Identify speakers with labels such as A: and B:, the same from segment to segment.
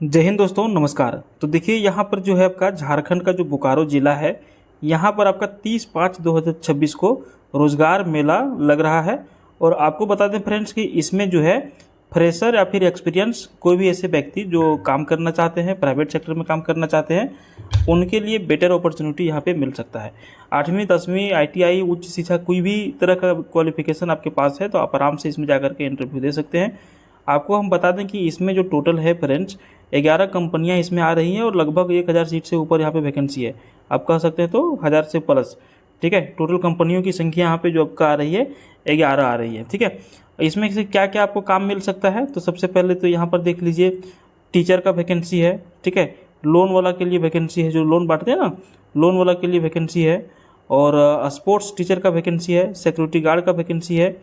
A: जय हिंद दोस्तों, नमस्कार। तो देखिए यहाँ पर जो है आपका झारखंड का जो बोकारो ज़िला है, यहाँ पर आपका 30/5/2026 को रोज़गार मेला लग रहा है। और आपको बता दें फ्रेंड्स कि इसमें जो है फ्रेशर या फिर एक्सपीरियंस कोई भी ऐसे व्यक्ति जो काम करना चाहते हैं, प्राइवेट सेक्टर में काम करना चाहते हैं, उनके लिए बेटर अपॉर्चुनिटी यहाँ पे मिल सकता है। 8वीं 10वीं ITI उच्च शिक्षा कोई भी तरह का क्वालिफिकेशन आपके पास है तो आप आराम से इसमें जाकर के इंटरव्यू दे सकते हैं। आपको हम बता दें कि इसमें जो टोटल है फ्रेंड्स 11 कंपनियां इसमें आ रही हैं और लगभग 1000 सीट से ऊपर यहाँ पे वैकेंसी है। आप कह सकते हैं तो 1000 से प्लस, ठीक है। टोटल कंपनियों की संख्या यहाँ पे जो आपका आ रही है 11 आ रही है, ठीक है। इसमें से क्या क्या आपको काम मिल सकता है, तो सबसे पहले तो यहाँ पर देख लीजिए टीचर का वैकेंसी है, ठीक है। लोन वाला के लिए वैकेंसी है, जो लोन बांटते हैं ना, लोन वाला के लिए वैकेंसी है। और स्पोर्ट्स टीचर का वैकेंसी है, सिक्योरिटी गार्ड का वैकेंसी है।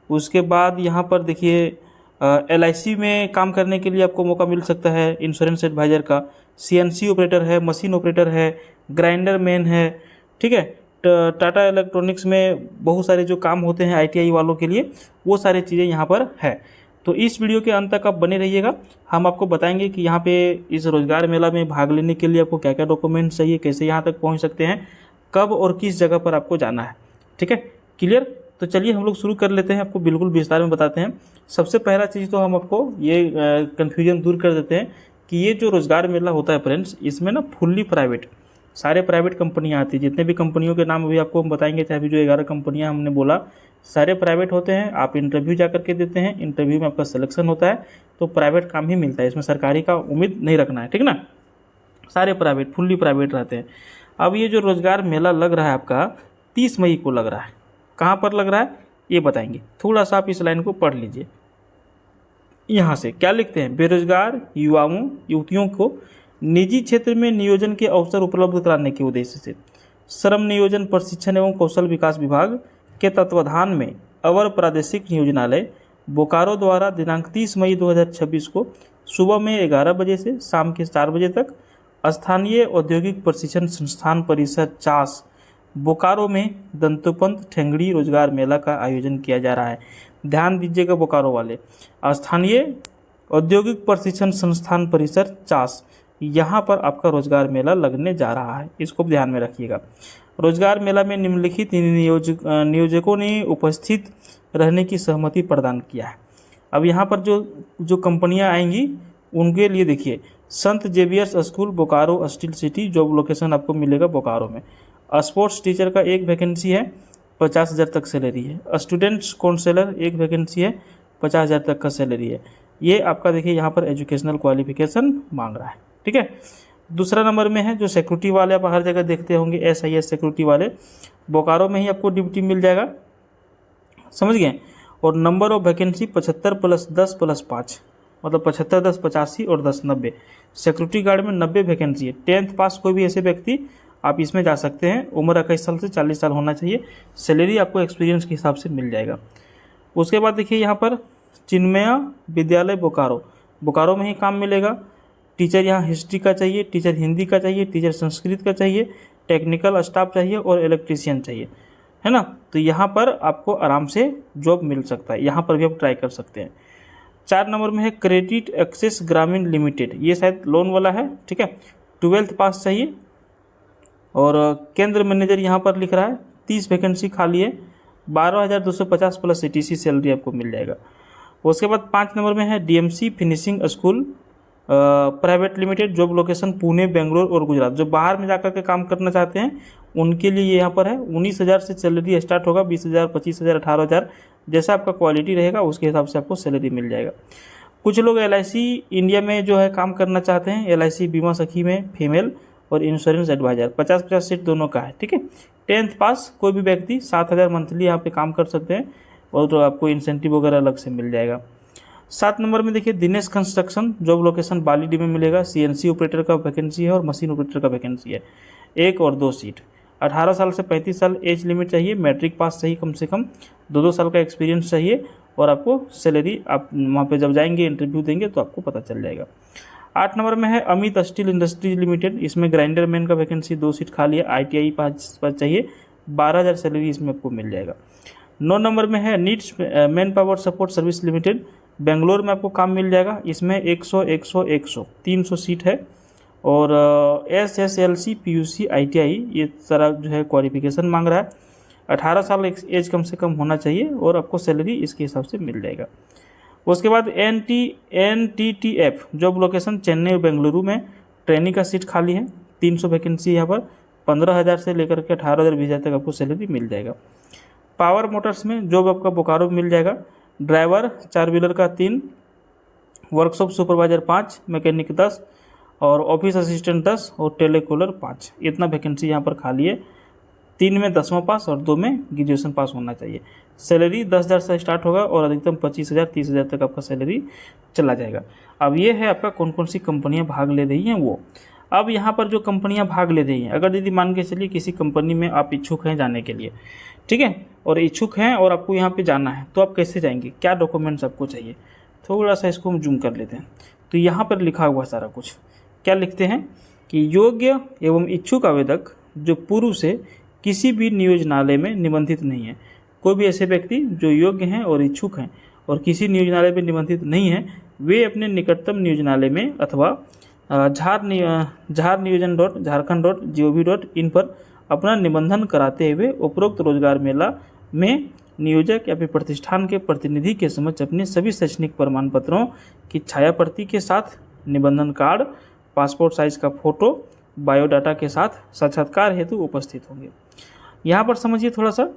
A: उसके बाद यहाँ पर देखिए LIC में काम करने के लिए आपको मौका मिल सकता है, इंश्योरेंस एडवाइज़र का। CNC ऑपरेटर है, मशीन ऑपरेटर है, ग्राइंडर मैन है, ठीक है। टाटा इलेक्ट्रॉनिक्स में बहुत सारे जो काम होते हैं ITI वालों के लिए, वो सारी चीज़ें यहाँ पर है। तो इस वीडियो के अंत तक आप बने रहिएगा। हम आपको बताएंगे कि यहाँ पे इस रोज़गार मेला में भाग लेने के लिए आपको क्या क्या डॉक्यूमेंट्स चाहिए, कैसे यहाँ तक पहुँच सकते हैं, कब और किस जगह पर आपको जाना है, ठीक है। क्लियर? तो चलिए हम लोग शुरू कर लेते हैं, आपको बिल्कुल विस्तार में बताते हैं। सबसे पहला चीज़ तो हम आपको ये कन्फ्यूजन दूर कर देते हैं कि ये जो रोज़गार मेला होता है फ्रेंड्स, इसमें ना फुल्ली प्राइवेट सारे प्राइवेट कंपनियां आती है। जितने भी कंपनियों के नाम अभी आपको हम बताएंगे, चाहे अभी जो 11 कंपनियां हमने बोला, सारे प्राइवेट होते हैं। आप इंटरव्यू जा करके देते हैं, इंटरव्यू में आपका सिलेक्शन होता है तो प्राइवेट काम ही मिलता है, इसमें सरकारी का उम्मीद नहीं रखना है, ठीक ना। सारे प्राइवेट, फुल्ली प्राइवेट रहते हैं। अब ये जो रोज़गार मेला लग रहा है आपका 30 मई को लग रहा है। कहाँ पर लग रहा है ये बताएंगे, थोड़ा सा आप इस लाइन को पढ़ लीजिए। यहाँ से क्या लिखते हैं, बेरोजगार युवाओं युवतियों को निजी क्षेत्र में नियोजन के अवसर उपलब्ध कराने के उद्देश्य से श्रम नियोजन प्रशिक्षण एवं कौशल विकास विभाग के तत्वाधान में अवर प्रादेशिक नियोजनालय बोकारो द्वारा दिनांक 30 मई 2026 को सुबह में 11 बजे से शाम के 4 बजे तक स्थानीय औद्योगिक प्रशिक्षण संस्थान परिसर चास बोकारो में दंतोपंत ठेंगड़ी रोजगार मेला का आयोजन किया जा रहा है। ध्यान दीजिएगा बोकारो वाले, स्थानीय औद्योगिक प्रशिक्षण संस्थान परिसर चास, यहाँ पर आपका रोजगार मेला लगने जा रहा है, इसको ध्यान में रखिएगा। रोजगार मेला में निम्नलिखित नियोजकों ने उपस्थित रहने की सहमति प्रदान किया है। अब यहाँ पर जो कंपनियाँ आएंगी उनके लिए देखिए, संत Xavier's school Bokaro steel city, job location आपको मिलेगा बोकारो में। स्पोर्ट्स टीचर का एक वैकेंसी है, 50,000 तक सैलरी है। स्टूडेंट्स काउंसलर एक वैकेंसी है, 50,000 तक का सैलरी है। ये आपका देखिए यहाँ पर एजुकेशनल क्वालिफिकेशन मांग रहा है, ठीक है। दूसरा नंबर में है जो सिक्योरिटी वाले, आप हर जगह देखते होंगे SIS सिक्योरिटी वाले, बोकारो में ही आपको ड्यूटी मिल जाएगा, समझ गए। और नंबर ऑफ वैकेंसी 75 + 10 + 5, मतलब 75 10 85 और 10 90। सिक्योरिटी गार्ड में 90 वैकेंसी है। 10th पास कोई भी ऐसे व्यक्ति आप इसमें जा सकते हैं। उम्र 21 साल से 40 साल होना चाहिए। सैलरी आपको एक्सपीरियंस के हिसाब से मिल जाएगा। उसके बाद देखिए यहाँ पर चिन्मया विद्यालय बोकारो, बोकारो में ही काम मिलेगा। टीचर यहाँ हिस्ट्री का चाहिए, टीचर हिंदी का चाहिए, टीचर संस्कृत का चाहिए, टेक्निकल स्टाफ चाहिए और इलेक्ट्रीशियन चाहिए, है ना। तो यहाँ पर आपको आराम से जॉब मिल सकता है, यहाँ पर भी आप ट्राई कर सकते हैं। 4 नंबर में है क्रेडिट एक्सेस ग्रामीण लिमिटेड, ये शायद लोन वाला है, ठीक है। 12th पास चाहिए। और केंद्र मैनेजर यहाँ पर लिख रहा है 30 वैकेंसी खाली है, 12,250 प्लस CTC सैलरी आपको मिल जाएगा। उसके बाद 5 नंबर में है DMC finishing school private limited, job location Pune, Bangalore और गुजरात। जो बाहर में जाकर के काम करना चाहते हैं उनके लिए यहाँ पर है। 19,000 से सैलरी स्टार्ट होगा, 20,000, 25,000, 18,000, जैसा आपका क्वालिटी रहेगा उसके हिसाब से आपको सैलरी मिल जाएगा। कुछ लोग LIC इंडिया में जो है काम करना चाहते हैं, LIC बीमा सखी में फीमेल और इंश्योरेंस एडवाइजर, 50-50 सीट दोनों का है, ठीक है। 10th पास कोई भी व्यक्ति 7,000 मंथली यहाँ पे काम कर सकते हैं और तो आपको इंसेंटिव वगैरह अलग से मिल जाएगा। 7 नंबर में देखिए दिनेश कंस्ट्रक्शन, जॉब लोकेशन बालीडी में मिलेगा। CNC ऑपरेटर का वैकेंसी है और मशीन ऑपरेटर का वैकेंसी है, 1 और 2 सीट। 18 साल से 35 साल एज लिमिट चाहिए, मैट्रिक पास चाहिए कम से कम, 2-2 साल का एक्सपीरियंस चाहिए। और आपको सैलरी आप वहाँ पे जब जाएंगे इंटरव्यू देंगे तो आपको पता चल जाएगा। 8 नंबर में है अमित स्टील इंडस्ट्रीज लिमिटेड, इसमें ग्राइंडर मैन का वैकेंसी 2 सीट खाली है, ITI पास चाहिए, 12,000 सैलरी इसमें आपको मिल जाएगा। 9 नंबर में है needs man power support service limited, Bangalore में आपको काम मिल जाएगा। इसमें 100 100 100 300 सीट है। और SSLC PUC ITI ये सारा जो है क्वालिफिकेशन मांग रहा है। 18 साल एज कम से कम होना चाहिए और आपको सैलरी इसके हिसाब से मिल जाएगा। उसके बाद NTTF जॉब लोकेशन चेन्नई और बेंगलुरु में ट्रेनिंग का सीट खाली है। 300 वैकेंसी यहाँ पर 15,000 से लेकर के 18,000 20,000 तक आपको सैलरी मिल जाएगा। पावर मोटर्स में जॉब आपका बोकारो में मिल जाएगा। ड्राइवर 4 व्हीलर का 3, वर्कशॉप सुपरवाइजर 5, मैकेनिक 10 और ऑफिस असिस्टेंट 10 और टेलीकॉलर 5। इतना वैकेंसी यहाँ पर खाली है। 3 में 10वां पास और 2 में ग्रेजुएशन पास होना चाहिए। सैलरी 10,000 से स्टार्ट होगा और अधिकतम 25,000 30,000 तक आपका सैलरी चला जाएगा। अब ये है आपका कौन कौन सी कंपनियां भाग ले रही हैं वो। अब यहाँ पर जो कंपनियां भाग ले रही हैं, अगर दीदी मान के चलिए किसी कंपनी में आप इच्छुक हैं जाने के लिए, ठीक है, और इच्छुक हैं और आपको यहाँ पे जाना है, तो आप कैसे जाएंगे, क्या डॉक्यूमेंट्स आपको चाहिए। थोड़ा सा इसको हम जूम कर लेते हैं। तो यहाँ पर लिखा हुआ सारा कुछ क्या लिखते हैं कि योग्य एवं इच्छुक आवेदक जो पूर्व से किसी भी नियोजनालय में निबंधित नहीं है। कोई भी ऐसे व्यक्ति जो योग्य हैं और इच्छुक हैं और किसी नियोजनालय में निबंधित नहीं है, वे अपने निकटतम नियोजनालय में अथवा झारनियोजन.झारखंड.gov.in पर अपना निबंधन कराते हुए उपरोक्त रोजगार मेला में नियोजक या फिर प्रतिष्ठान के प्रतिनिधि के समक्ष अपने सभी शैक्षणिक प्रमाण पत्रों की छाया प्रति के साथ निबंधन कार्ड, पासपोर्ट साइज का फोटो, बायोडाटा के साथ साक्षात्कार हेतु उपस्थित होंगे। यहाँ पर समझिए थोड़ा सा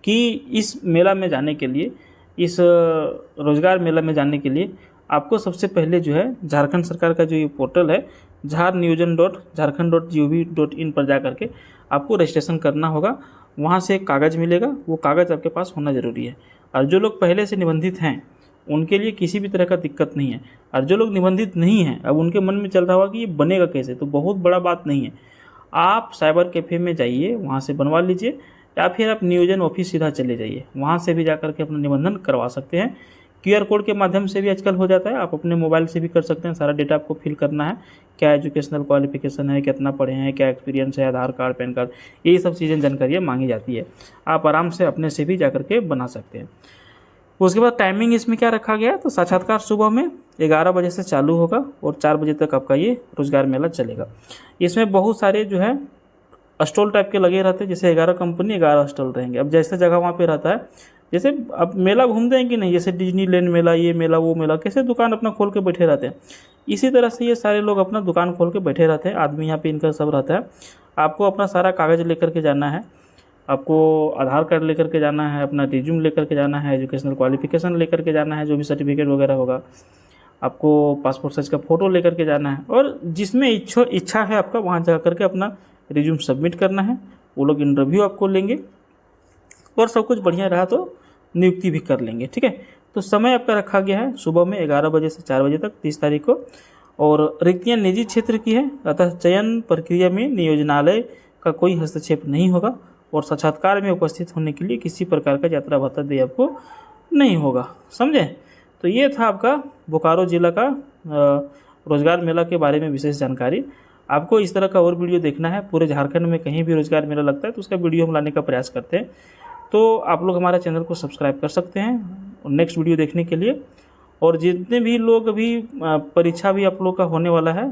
A: कि इस मेला में जाने के लिए, इस रोजगार मेला में जाने के लिए आपको सबसे पहले जो है झारखंड सरकार का जो ये पोर्टल है झारनियोजन.झारखंड.gov.in पर जा करके आपको रजिस्ट्रेशन करना होगा। वहाँ से एक कागज़ मिलेगा, वो कागज़ आपके पास होना ज़रूरी है। और जो लोग पहले से निबंधित हैं उनके लिए किसी भी तरह का दिक्कत नहीं है। और जो लोग निबंधित नहीं हैं, अब उनके मन में चल रहा होगा कि ये बनेगा कैसे, तो बहुत बड़ा बात नहीं है। आप साइबर कैफ़े में जाइए, वहाँ से बनवा लीजिए, या फिर आप नियोजन ऑफिस सीधा चले जाइए, वहाँ से भी जाकर के अपना निबंधन करवा सकते हैं। QR कोड के माध्यम से भी आजकल हो जाता है, आप अपने मोबाइल से भी कर सकते हैं। सारा डेटा आपको फिल करना है, क्या एजुकेशनल क्वालिफिकेशन है, कितना पढ़े हैं, क्या एक्सपीरियंस है, आधार कार्ड, पैन कार्ड, यही सब चीज़ें जानकारियाँ मांगी जाती है। आप आराम से अपने से भी जाकर के बना सकते हैं। उसके बाद टाइमिंग इसमें क्या रखा गया है, तो साक्षात्कार सुबह में 11 बजे से चालू होगा और 4 बजे तक आपका ये रोजगार मेला चलेगा। इसमें बहुत सारे जो है स्टॉल टाइप के लगे रहते हैं, जैसे 11 कंपनी 11 स्टॉल रहेंगे। अब जैसे जगह वहाँ पे रहता है, जैसे अब मेला घूमते हैं कि नहीं, जैसे डिज्नीलैंड मेला, ये मेला वो मेला, कैसे दुकान अपना खोल के बैठे रहते हैं, इसी तरह से ये सारे लोग अपना दुकान खोल के बैठे रहते हैं। आदमी यहाँ पे इनका सब रहता है। आपको अपना सारा कागज़ लेकर के जाना है, आपको आधार कार्ड लेकर के जाना है, अपना रिज्यूम लेकर के जाना है, एजुकेशनल क्वालिफिकेशन लेकर के जाना है, जो भी सर्टिफिकेट वगैरह होगा, आपको पासपोर्ट साइज का फ़ोटो लेकर के जाना है। और जिसमें इच्छा है आपका, वहाँ जा करके अपना रिज्यूम सबमिट करना है। वो लोग इंटरव्यू आपको लेंगे और सब कुछ बढ़िया रहा तो नियुक्ति भी कर लेंगे, ठीक है। तो समय आपका रखा गया है सुबह में 11 बजे से 4 बजे तक 30 तारीख को। और रिक्तियाँ निजी क्षेत्र की है, अतः चयन प्रक्रिया में नियोजनालय का कोई हस्तक्षेप नहीं होगा और साक्षात्कार में उपस्थित होने के लिए किसी प्रकार का यात्रा भत्ता देय आपको नहीं होगा, समझे। तो ये था आपका बोकारो जिला का रोजगार मेला के बारे में विशेष जानकारी। आपको इस तरह का और वीडियो देखना है, पूरे झारखंड में कहीं भी रोजगार मेला लगता है तो उसका वीडियो हम लाने का प्रयास करते हैं। तो आप लोग हमारे चैनल को सब्सक्राइब कर सकते हैं नेक्स्ट वीडियो देखने के लिए। और जितने भी लोग अभी परीक्षा भी आप लोग का होने वाला है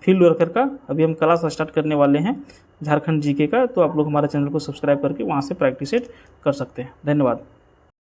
A: फील्ड वर्कर का, अभी हम क्लास स्टार्ट करने वाले हैं झारखंड GK का, तो आप लोग हमारे चैनल को सब्सक्राइब करके वहाँ से प्रैक्टिस कर सकते हैं। धन्यवाद।